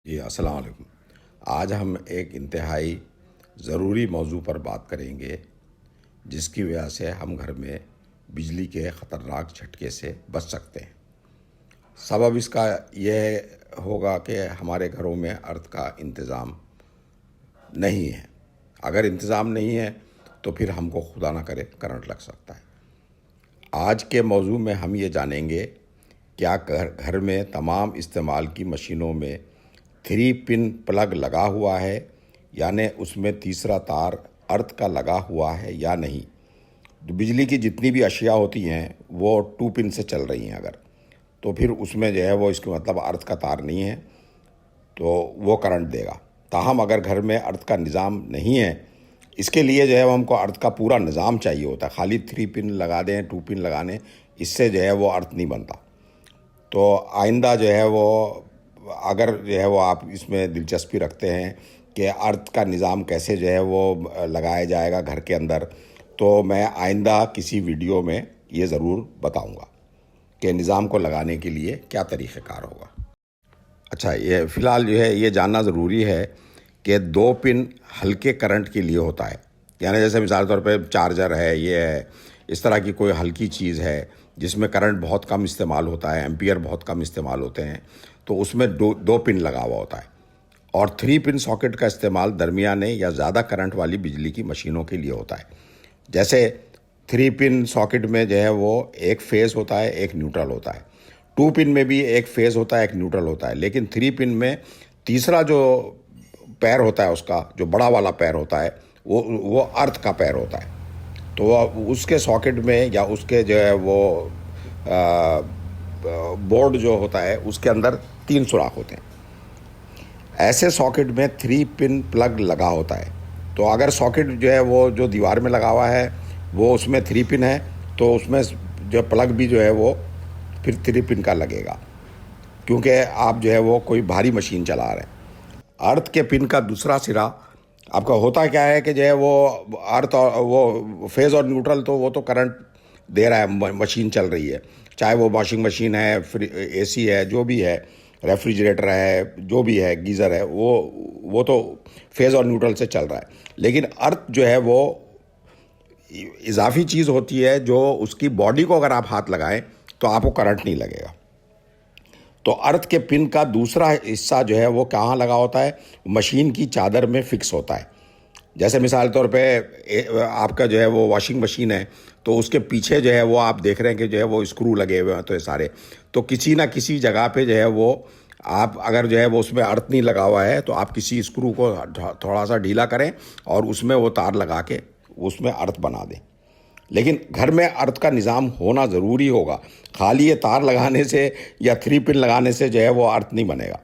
جی السلام علیکم۔ آج ہم ایک انتہائی ضروری موضوع پر بات کریں گے جس کی وجہ سے ہم گھر میں بجلی کے خطرناک جھٹکے سے بچ سکتے ہیں۔ سبب اس کا یہ ہوگا کہ ہمارے گھروں میں ارتھ کا انتظام نہیں ہے۔ اگر انتظام نہیں ہے تو پھر ہم کو خدا نہ کرے کرنٹ لگ سکتا ہے۔ آج کے موضوع میں ہم یہ جانیں گے کیا گھر میں تمام استعمال کی مشینوں میں 3 پن پلگ لگا ہوا ہے، یعنی اس میں تیسرا تار ارتھ کا لگا ہوا ہے یا نہیں۔ بجلی کی جتنی بھی اشیاء ہوتی ہیں وہ 2 پن سے چل رہی ہیں، اگر تو پھر اس میں جو ہے وہ اس کا مطلب ارتھ کا تار نہیں ہے تو وہ کرنٹ دے گا۔ تاہم اگر گھر میں ارتھ کا نظام نہیں ہے، اس کے لیے جو ہے وہ ہم کو ارتھ کا پورا نظام چاہیے ہوتا ہے۔ خالی 3 پن لگا دیں، 2 پن لگانے، اس سے جو ہے وہ ارتھ نہیں بنتا۔ تو آئندہ جو ہے وہ اگر جو ہے وہ آپ اس میں دلچسپی رکھتے ہیں کہ ارتھ کا نظام کیسے جو ہے وہ لگایا جائے گا گھر کے اندر، تو میں آئندہ کسی ویڈیو میں یہ ضرور بتاؤں گا کہ نظام کو لگانے کے لیے کیا طریقہ کار ہوگا۔ اچھا، یہ فی الحال جو ہے یہ جاننا ضروری ہے کہ 2 پن ہلکے کرنٹ کے لیے ہوتا ہے، یعنی جیسے مثال طور پہ چارجر ہے، یہ ہے، اس طرح کی کوئی ہلکی چیز ہے جس میں کرنٹ بہت کم استعمال ہوتا ہے، ایمپیئر بہت کم استعمال ہوتے ہیں، تو اس میں 2 پن لگا ہوا ہوتا ہے۔ اور 3 پن ساکٹ کا استعمال درمیانے یا زیادہ کرنٹ والی بجلی کی مشینوں کے لیے ہوتا ہے۔ جیسے 3 پن ساکٹ میں جو ہے وہ ایک فیز ہوتا ہے، ایک نیوٹرل ہوتا ہے۔ 2 پن میں بھی ایک فیز ہوتا ہے، ایک نیوٹرل ہوتا ہے، لیکن 3 پن میں تیسرا جو پیر ہوتا ہے، اس کا جو بڑا والا پیر ہوتا ہے، وہ ارتھ کا پیر ہوتا ہے۔ تو اس کے ساکٹ میں یا اس کے جو ہے وہ بورڈ جو ہوتا ہے اس کے اندر 3 سوراخ ہوتے ہیں۔ ایسے ساکٹ میں 3 پن پلگ لگا ہوتا ہے۔ تو اگر ساکٹ جو ہے وہ جو دیوار میں لگا ہوا ہے وہ اس میں 3 پن ہے، تو اس میں جو پلگ بھی جو ہے وہ پھر 3 پن کا لگے گا، کیونکہ آپ جو ہے وہ کوئی بھاری مشین چلا رہے ہیں۔ ارتھ کے پن کا دوسرا سرا آپ کا ہوتا کیا ہے کہ جو ہے وہ ارتھ اور وہ فیز اور نیوٹرل، تو وہ تو کرنٹ دے رہا ہے، مشین چل رہی ہے، چاہے وہ واشنگ مشین ہے، اے سی ہے، جو بھی ہے، ریفریجریٹر ہے، جو بھی ہے، گیزر ہے، وہ تو فیز اور نیوٹرل سے چل رہا ہے۔ لیکن ارتھ جو ہے وہ اضافی چیز ہوتی ہے جو اس کی باڈی کو اگر آپ ہاتھ لگائیں تو آپ کو کرنٹ نہیں لگے گا۔ تو ارتھ کے پن کا دوسرا حصہ جو ہے وہ کہاں لگا ہوتا ہے؟ مشین کی چادر میں فکس ہوتا ہے۔ جیسے مثال طور پہ آپ کا جو ہے وہ واشنگ مشین ہے، تو اس کے پیچھے جو ہے وہ آپ دیکھ رہے ہیں کہ جو ہے وہ اسکرو لگے ہوئے ہیں، تو یہ سارے تو کسی نہ کسی جگہ پہ جو ہے وہ آپ اگر جو ہے وہ اس میں ارتھ نہیں لگا ہوا ہے تو آپ کسی اسکرو کو تھوڑا سا ڈھیلا کریں اور اس میں وہ تار لگا کے اس میں ارتھ بنا دیں۔ لیکن گھر میں ارتھ کا نظام ہونا ضروری ہوگا۔ خالی یہ تار لگانے سے یا 3 پن لگانے سے جو ہے وہ ارتھ نہیں بنے گا۔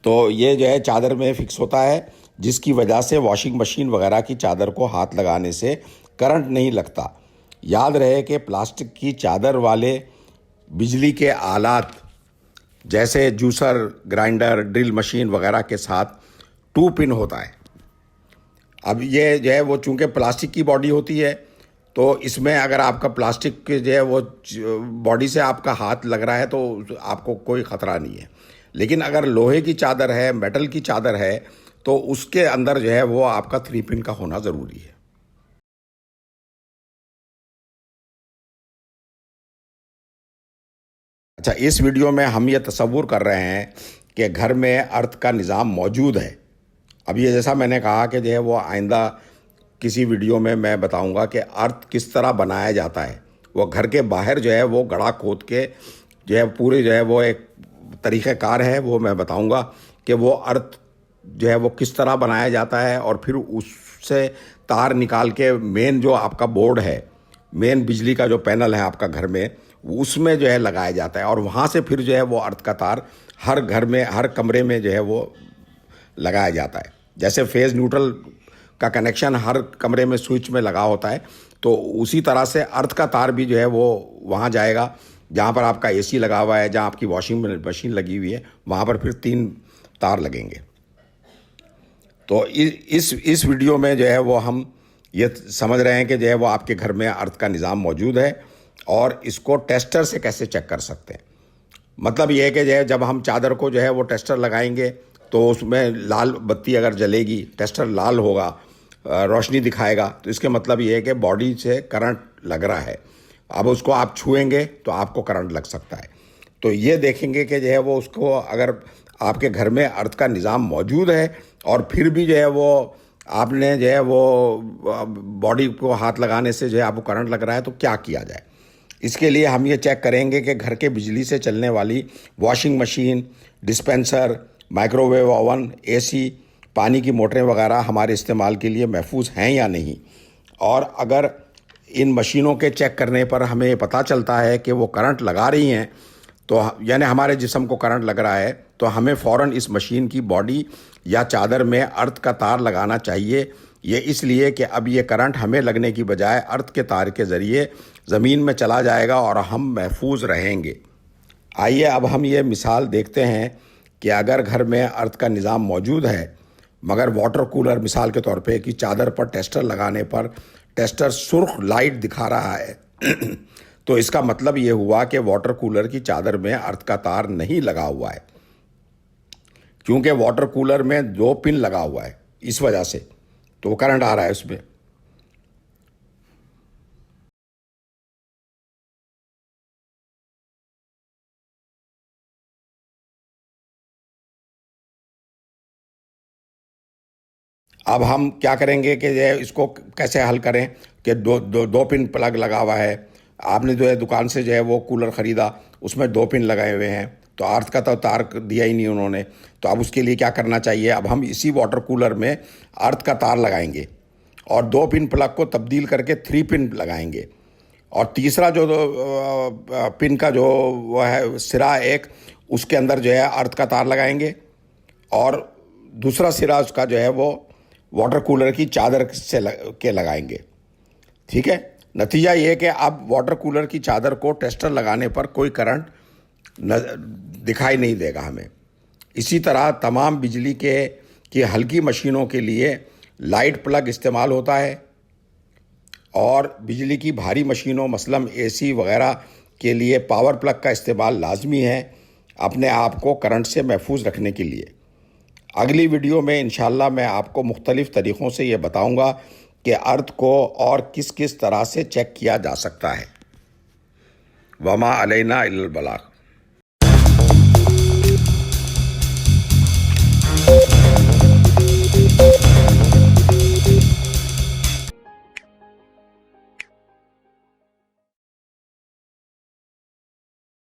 تو یہ جو ہے چادر میں فکس ہوتا ہے، جس کی وجہ سے واشنگ مشین وغیرہ کی چادر کو ہاتھ لگانے سے کرنٹ نہیں لگتا۔ یاد رہے کہ پلاسٹک کی چادر والے بجلی کے آلات جیسے جوسر، گرائنڈر، ڈرل مشین وغیرہ کے ساتھ 2 پن ہوتا ہے۔ اب یہ جو ہے وہ چونکہ پلاسٹک کی باڈی ہوتی ہے، تو اس میں اگر آپ کا پلاسٹک کے جو ہے وہ باڈی سے آپ کا ہاتھ لگ رہا ہے تو آپ کو کوئی خطرہ نہیں ہے۔ لیکن اگر لوہے کی چادر ہے، میٹل کی چادر ہے، تو اس کے اندر جو ہے وہ آپ کا 3 پن کا ہونا ضروری ہے۔ اچھا، اس ویڈیو میں ہم یہ تصور کر رہے ہیں کہ گھر میں ارتھ کا نظام موجود ہے۔ اب یہ جیسا میں نے کہا کہ جو ہے وہ آئندہ کسی ویڈیو میں بتاؤں گا کہ ارتھ کس طرح بنایا جاتا ہے۔ وہ گھر کے باہر جو ہے وہ گڑھا کھود کے جو ہے پورے جو ہے وہ ایک طریقہ کار ہے، وہ میں بتاؤں گا کہ وہ ارتھ جو ہے وہ کس طرح بنایا جاتا ہے، اور پھر اس سے تار نکال کے مین جو آپ کا بورڈ ہے، مین بجلی کا جو پینل ہے آپ کا گھر میں، اس میں جو ہے لگایا جاتا ہے، اور وہاں سے پھر جو ہے وہ ارتھ کا تار ہر گھر میں، ہر کمرے میں جو ہے وہ لگایا جاتا ہے۔ جیسے فیز نیوٹرل کا کنیکشن ہر کمرے میں سوئچ میں لگا ہوتا ہے، تو اسی طرح سے ارتھ کا تار بھی جو ہے وہ وہاں جائے گا جہاں پر آپ کا اے سی لگا ہوا ہے، جہاں آپ کی واشنگ مشین لگی ہوئی ہے، وہاں پر پھر 3 تار لگیں گے۔ تو اس ویڈیو میں جو ہے وہ ہم یہ سمجھ رہے ہیں کہ جو ہے وہ آپ کے گھر میں ارتھ کا نظام موجود ہے، اور اس کو ٹیسٹر سے کیسے چیک کر سکتے ہیں۔ مطلب یہ ہے کہ جو ہے جب ہم چادر کو جو ہے وہ ٹیسٹر لگائیں گے تو اس میں لال بتی اگر جلے گی، ٹیسٹر لال ہوگا، روشنی دکھائے گا، تو اس کے مطلب یہ ہے کہ باڈی سے کرنٹ لگ رہا ہے۔ اب اس کو آپ چھوئیں گے تو آپ کو کرنٹ لگ سکتا ہے۔ تو یہ دیکھیں گے کہ جو ہے وہ اس کو اگر آپ کے گھر میں ارتھ کا نظام موجود ہے اور پھر بھی جو ہے وہ آپ نے جو ہے وہ باڈی کو ہاتھ لگانے سے جو ہے آپ کو کرنٹ لگ رہا ہے تو کیا کیا جائے۔ اس کے لیے ہم یہ چیک کریں گے کہ گھر کے بجلی سے چلنے والی washing machine, dispenser, microwave oven, A C, پانی کی موٹریں وغیرہ ہمارے استعمال کے لیے محفوظ ہیں یا نہیں۔ اور اگر ان مشینوں کے چیک کرنے پر ہمیں پتہ چلتا ہے کہ وہ کرنٹ لگا رہی ہیں، تو یعنی ہمارے جسم کو کرنٹ لگ رہا ہے، تو ہمیں فوراً اس مشین کی باڈی یا چادر میں ارتھ کا تار لگانا چاہیے۔ یہ اس لیے کہ اب یہ کرنٹ ہمیں لگنے کی بجائے ارتھ کے تار کے ذریعے زمین میں چلا جائے گا اور ہم محفوظ رہیں گے۔ آئیے اب ہم یہ مثال دیکھتے ہیں کہ اگر گھر میں ارتھ کا نظام موجود ہے مگر واٹر کولر مثال کے طور پہ کی چادر پر ٹیسٹر لگانے پر ٹیسٹر سرخ لائٹ دکھا رہا ہے تو اس کا مطلب یہ ہوا کہ واٹر کولر کی چادر میں ارتھ کا تار نہیں لگا ہوا ہے، کیونکہ واٹر کولر میں 2 پن لگا ہوا ہے، اس وجہ سے تو وہ کرنٹ آ رہا ہے اس میں۔ اب ہم کیا کریں گے کہ یہ اس کو کیسے حل کریں کہ دو پن پلگ لگا ہوا ہے، آپ نے جو ہے دکان سے جو ہے وہ کولر خریدا، اس میں 2 پن لگائے ہوئے ہیں، تو ارتھ کا تو تار دیا ہی نہیں انہوں نے۔ تو اب اس کے لیے کیا کرنا چاہیے، اب ہم اسی واٹر کولر میں ارتھ کا تار لگائیں گے اور 2 پن پلگ کو تبدیل کر کے 3 پن لگائیں گے، اور تیسرا جو پن کا جو وہ ہے سرا ایک، اس کے اندر جو ہے ارتھ کا تار لگائیں گے، اور دوسرا سرا اس کا جو ہے وہ واٹر کولر کی چادر سے کے لگائیں گے۔ ٹھیک ہے، نتیجہ یہ کہ اب واٹر کولر کی چادر کو ٹیسٹر لگانے پر کوئی کرنٹ دکھائی نہیں دے گا ہمیں۔ اسی طرح تمام بجلی کی ہلکی مشینوں کے لیے لائٹ پلگ استعمال ہوتا ہے، اور بجلی کی بھاری مشینوں مثلاً اے سی وغیرہ کے لیے پاور پلگ کا استعمال لازمی ہے اپنے آپ کو کرنٹ سے محفوظ رکھنے کے لیے۔ اگلی ویڈیو میں انشاءاللہ میں آپ کو مختلف طریقوں سے یہ بتاؤں گا کہ ارتھ کو اور کس کس طرح سے چیک کیا جا سکتا ہے۔ وما علینا الا البلاغ۔